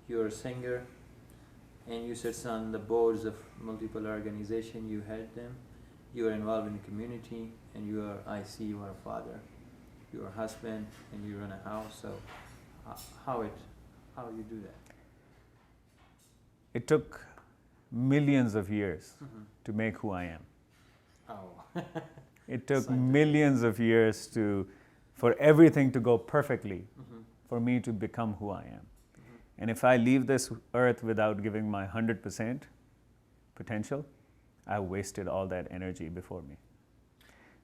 you're a singer, and you sit on the boards of multiple organizations. You head them. You are involved in the community, and I see you are a father. You're a husband, and you run a house. So, how you do that? It took millions of years Mm-hmm. to make who I am. Oh. It took Scientific. millions of years for everything to go perfectly Mm-hmm. for me to become who I am. Mm-hmm. And if I leave this earth without giving my 100% potential, I wasted all that energy before me.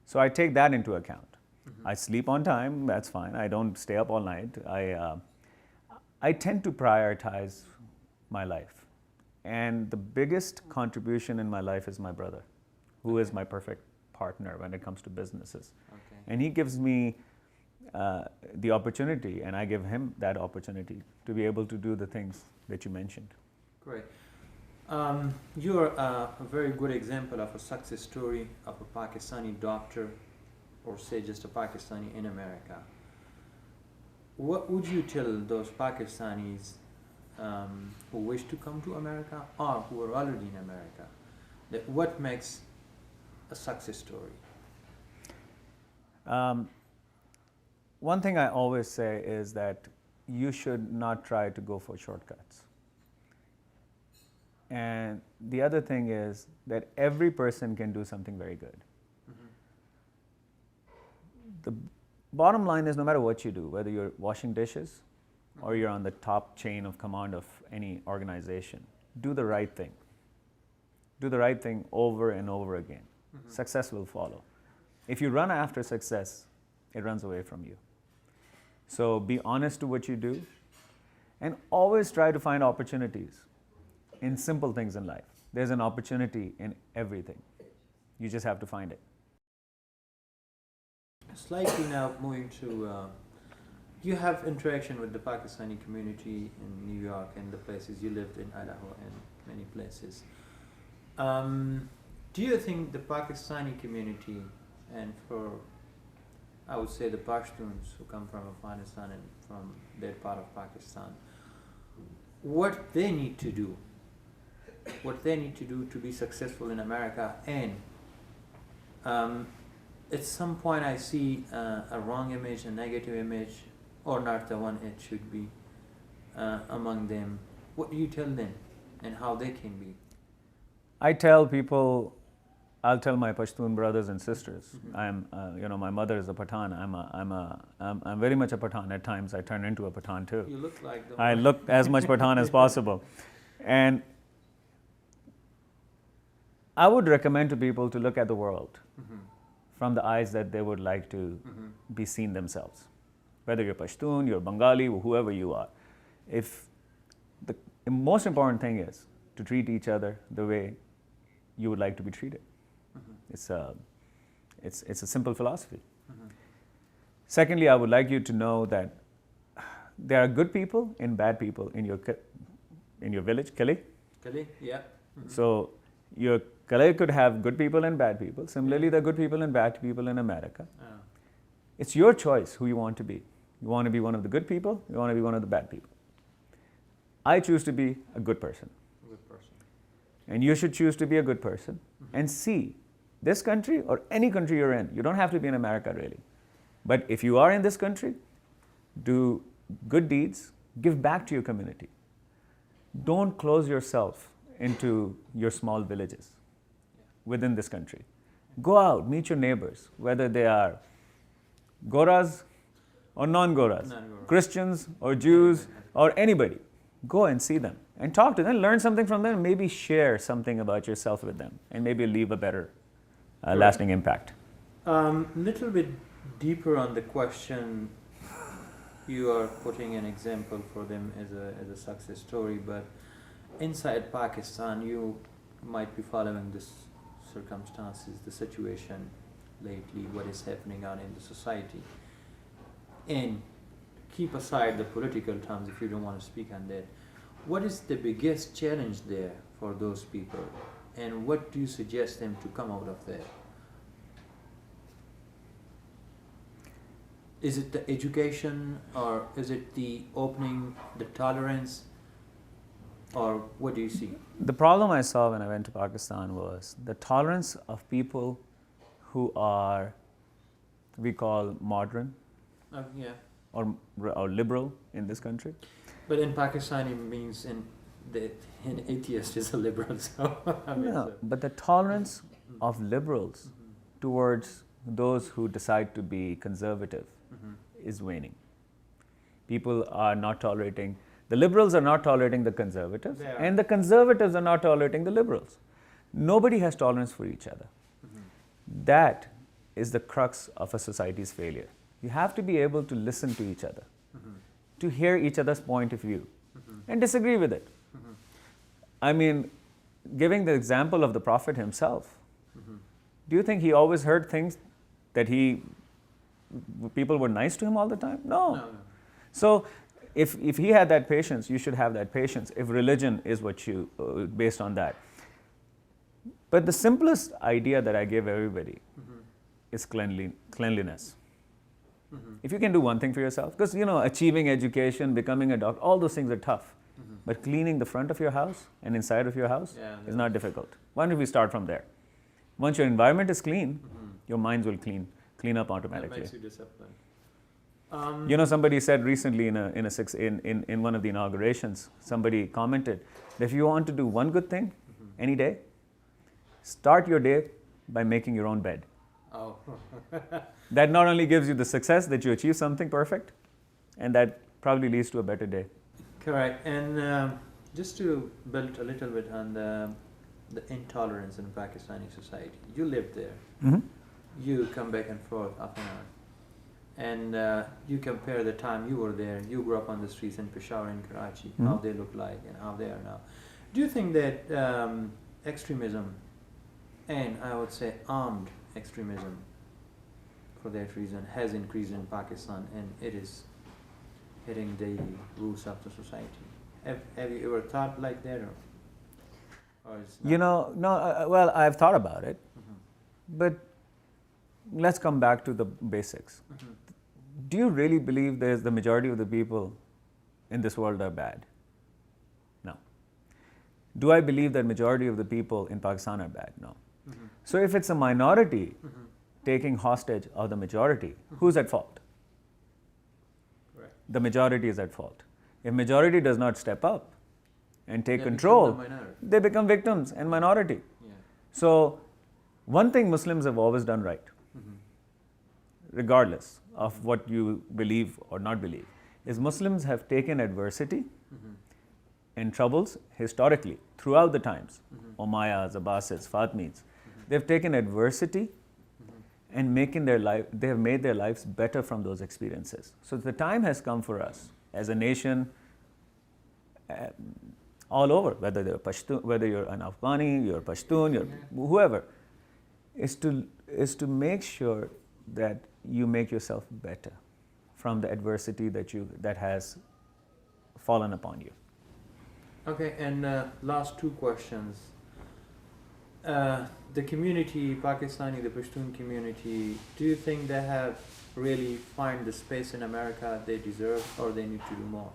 So I take that into account. Mm-hmm. I sleep on time, that's fine. I don't stay up all night. I tend to prioritize my life. And the biggest contribution in my life is my brother, who is my perfect partner when it comes to businesses. Okay. And he gives me the opportunity, and I give him that opportunity to be able to do the things that you mentioned. Great. You're a very good example of a success story of a Pakistani doctor, or say just a Pakistani in America. What would you tell those Pakistanis who wish to come to America or who are already in America? That what makes a success story? One thing I always say is that you should not try to go for shortcuts. And the other thing is that every person can do something very good. Mm-hmm. The bottom line is no matter what you do, whether you're washing dishes or you're on the top chain of command of any organization, do the right thing. Do the right thing over and over again. Mm-hmm. Success will follow. If you run after success, it runs away from you. So be honest to what you do and always try to find opportunities in simple things in life. There's an opportunity in everything. You just have to find it. Slightly now moving to, you have interaction with the Pakistani community in New York and the places you lived in Idaho and many places. Do you think the Pakistani community, and for I would say the Pashtuns who come from Afghanistan and from that part of Pakistan, what they need to do to be successful in America, and at some point I see a wrong image, a negative image, or not the one it should be among them. What do you tell them and how they can be? I tell people, I'll tell my Pashtun brothers and sisters. Mm-hmm. My mother is a Pathan. I'm very much a Pathan. At times, I turn into a Pathan too. You look like the I look as much Pathan as possible, and I would recommend to people to look at the world Mm-hmm. from the eyes that they would like to Mm-hmm. be seen themselves. Whether you're Pashtun, you're Bengali, whoever you are. If the most important thing is to treat each other the way you would like to be treated. Mm-hmm. It's a simple philosophy. Mm-hmm. Secondly, I would like you to know that there are good people and bad people in your village, Kali. Kali? Yeah. Mm-hmm. So your Kali could have good people and bad people. Similarly, there are good people and bad people in America. It's your choice who you want to be. You want to be one of the good people, you want to be one of the bad people. I choose to be a good person. Good person. And you should choose to be a good person and see this country or any country you're in. You don't have to be in America really. But if you are in this country, do good deeds, give back to your community. Don't close yourself into your small villages within this country. Go out, meet your neighbors, whether they are Goras or non-Goras, Christians or Jews or anybody. Go and see them and talk to them, learn something from them, maybe share something about yourself with them, and maybe leave a better lasting impact. Little bit deeper on the question, you are putting an example for them as a success story, but inside Pakistan you might be following this circumstances, the situation lately, what is happening out in the society, and keep aside the political terms if you don't want to speak on that. What is the biggest challenge there for those people, and what do you suggest them to come out of there? Is it the education, or is it the opening, the tolerance, Or what do you see? The problem I saw when I went to Pakistan was the tolerance of people who are, we call modern Yeah. or liberal in this country. But in Pakistani means an atheist is a liberal. So I mean, No, so- but the tolerance of liberals towards those who decide to be conservative is waning. People are not tolerating, the liberals are not tolerating the conservatives, They are. and the conservatives are not tolerating the liberals. Nobody has tolerance for each other. That is the crux of a society's failure. You have to be able to listen to each other, to hear each other's point of view, and disagree with it. I mean, giving the example of the Prophet himself, do you think he always heard things that people were nice to him all the time? No. No. So, if he had that patience, you should have that patience. If religion is what you based on that. But the simplest idea that I give everybody is cleanliness. If you can do one thing for yourself, because achieving education, becoming a doctor, all those things are tough. But cleaning the front of your house and inside of your house is not difficult. Why don't we start from there? Once your environment is clean, your minds will clean up automatically. That makes you disciplined. Somebody said recently in one of the inaugurations, somebody commented that if you want to do one good thing any day, start your day by making your own bed. Oh. That not only gives you the success that you achieve something perfect, and that probably leads to a better day. Correct. And just to build a little bit on the intolerance in Pakistani society, you live there. You come back and forth often, and you compare the time you were there. You grew up on the streets in Peshawar and Karachi, how they look like and how they are now. Do you think that extremism, and I would say armed extremism, for that reason, has increased in Pakistan, and it is hitting the roots of the society? Have you ever thought like that, or it's not? No. Well, I've thought about it, but let's come back to the basics. Do you really believe the majority of the people in this world are bad? No. Do I believe that majority of the people in Pakistan are bad? No. So if it's a minority taking hostage of the majority, who's at fault? Correct. The majority is at fault. If majority does not step up and take They become control, the minority. they become victims and minority. Yeah. So one thing Muslims have always done right, regardless of what you believe or not believe, is Muslims have taken adversity and troubles historically throughout the times. Umayyads, Abbasids, Fatimids. They've taken adversity and they have made their lives better from those experiences. So the time has come for us as a nation, all over, whether you're an Afghani, you're Pashtun, you're whoever, is to make sure that you make yourself better from the adversity that has fallen upon you. Okay, and last two questions. The community, Pakistani, the Pashtun community, do you think they have really find the space in America they deserve, or they need to do more?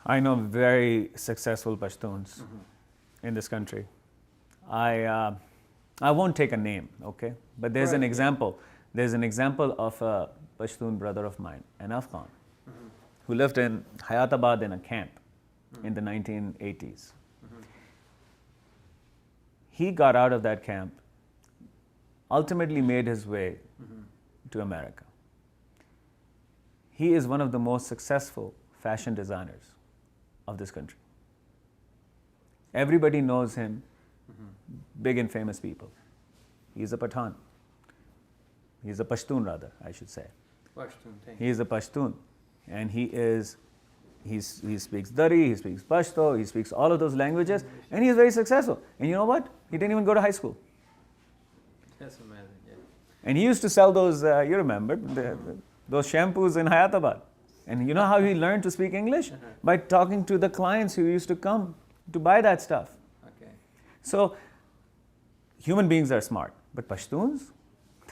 I know very successful Pashtuns in this country. I won't take a name, okay? But there's an example. There's an example of a Pashtun brother of mine, an Afghan, who lived in Hayatabad in a camp in the 1980s. He got out of that camp, ultimately made his way to America. He is one of the most successful fashion designers of this country. Everybody knows him, big and famous people. He's a Pathan. He's a Pashtun rather, I should say. Pashtun, thank He is a Pashtun, and he speaks Dari, he speaks Pashto, he speaks all of those languages, and he is very successful. And you know what? He didn't even go to high school. That's amazing, yeah. And he used to sell those, you remember, those shampoos in Hayatabad. And you know how he learned to speak English? By talking to the clients who used to come to buy that stuff. Okay. So, human beings are smart, but Pashtuns,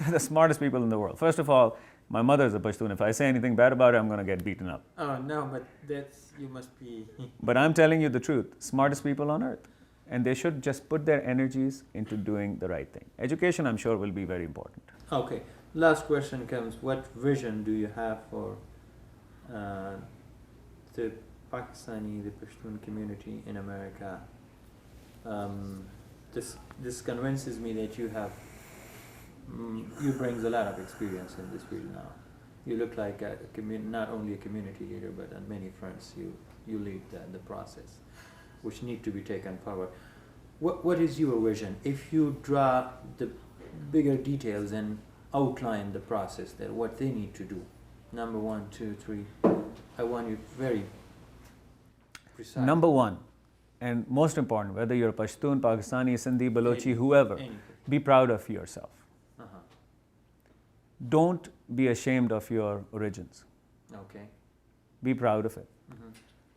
They're the smartest people in the world. First of all, my mother is a Pashtun. If I say anything bad about her, I'm going to get beaten up. Oh, no, but you must be... But I'm telling you the truth. Smartest people on earth. And they should just put their energies into doing the right thing. Education, I'm sure, will be very important. Okay. Last question comes. What vision do you have for the Pakistani, the Pashtun community in America? This convinces me that you brings a lot of experience in this field now. You look like not only a community leader, but on many fronts you lead the process, which need to be taken forward. What is your vision? If you draw the bigger details and outline the process there, what they need to do. Number 1, 2, 3. I want you very precise. Number 1, and most important, whether you're Pashtun, Pakistani, Sindhi, Balochi, whoever, be proud of yourself. Don't be ashamed of your origins. Okay. Be proud of it.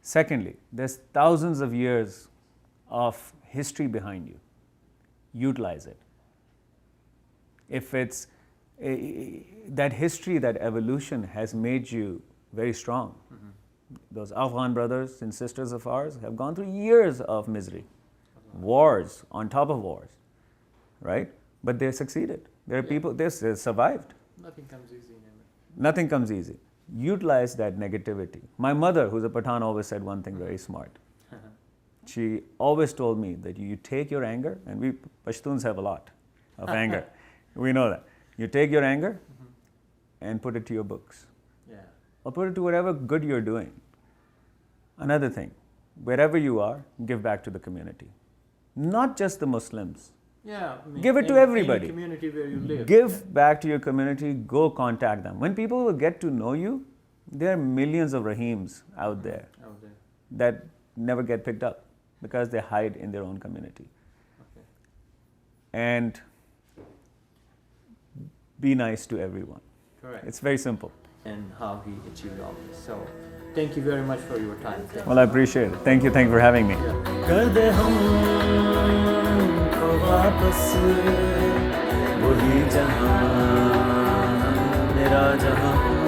Secondly, there's thousands of years of history behind you. Utilize it. If it's that history, that evolution has made you very strong. Those Afghan brothers and sisters of ours have gone through years of misery, wars on top of wars, right? But they succeeded. There are people, they survived. Nothing comes easy. Nothing comes easy. Utilize that negativity. My mother, who's a Pathan, always said one thing very smart. She always told me that you take your anger, and we Pashtuns have a lot of anger. We know that. You take your anger and put it to your books. Yeah. Or put it to whatever good you're doing. Another thing, wherever you are, give back to the community. Not just the Muslims. Yeah, give it to everybody. Any community where you live. Give back to your community, go contact them. When people will get to know you, there are millions of Rahims out there that never get picked up because they hide in their own community. Okay. And be nice to everyone. Correct. It's very simple. And how he achieved all this. So, thank you very much for your time. Well, I appreciate it. Thank you for having me. वही जहां मेरा जहां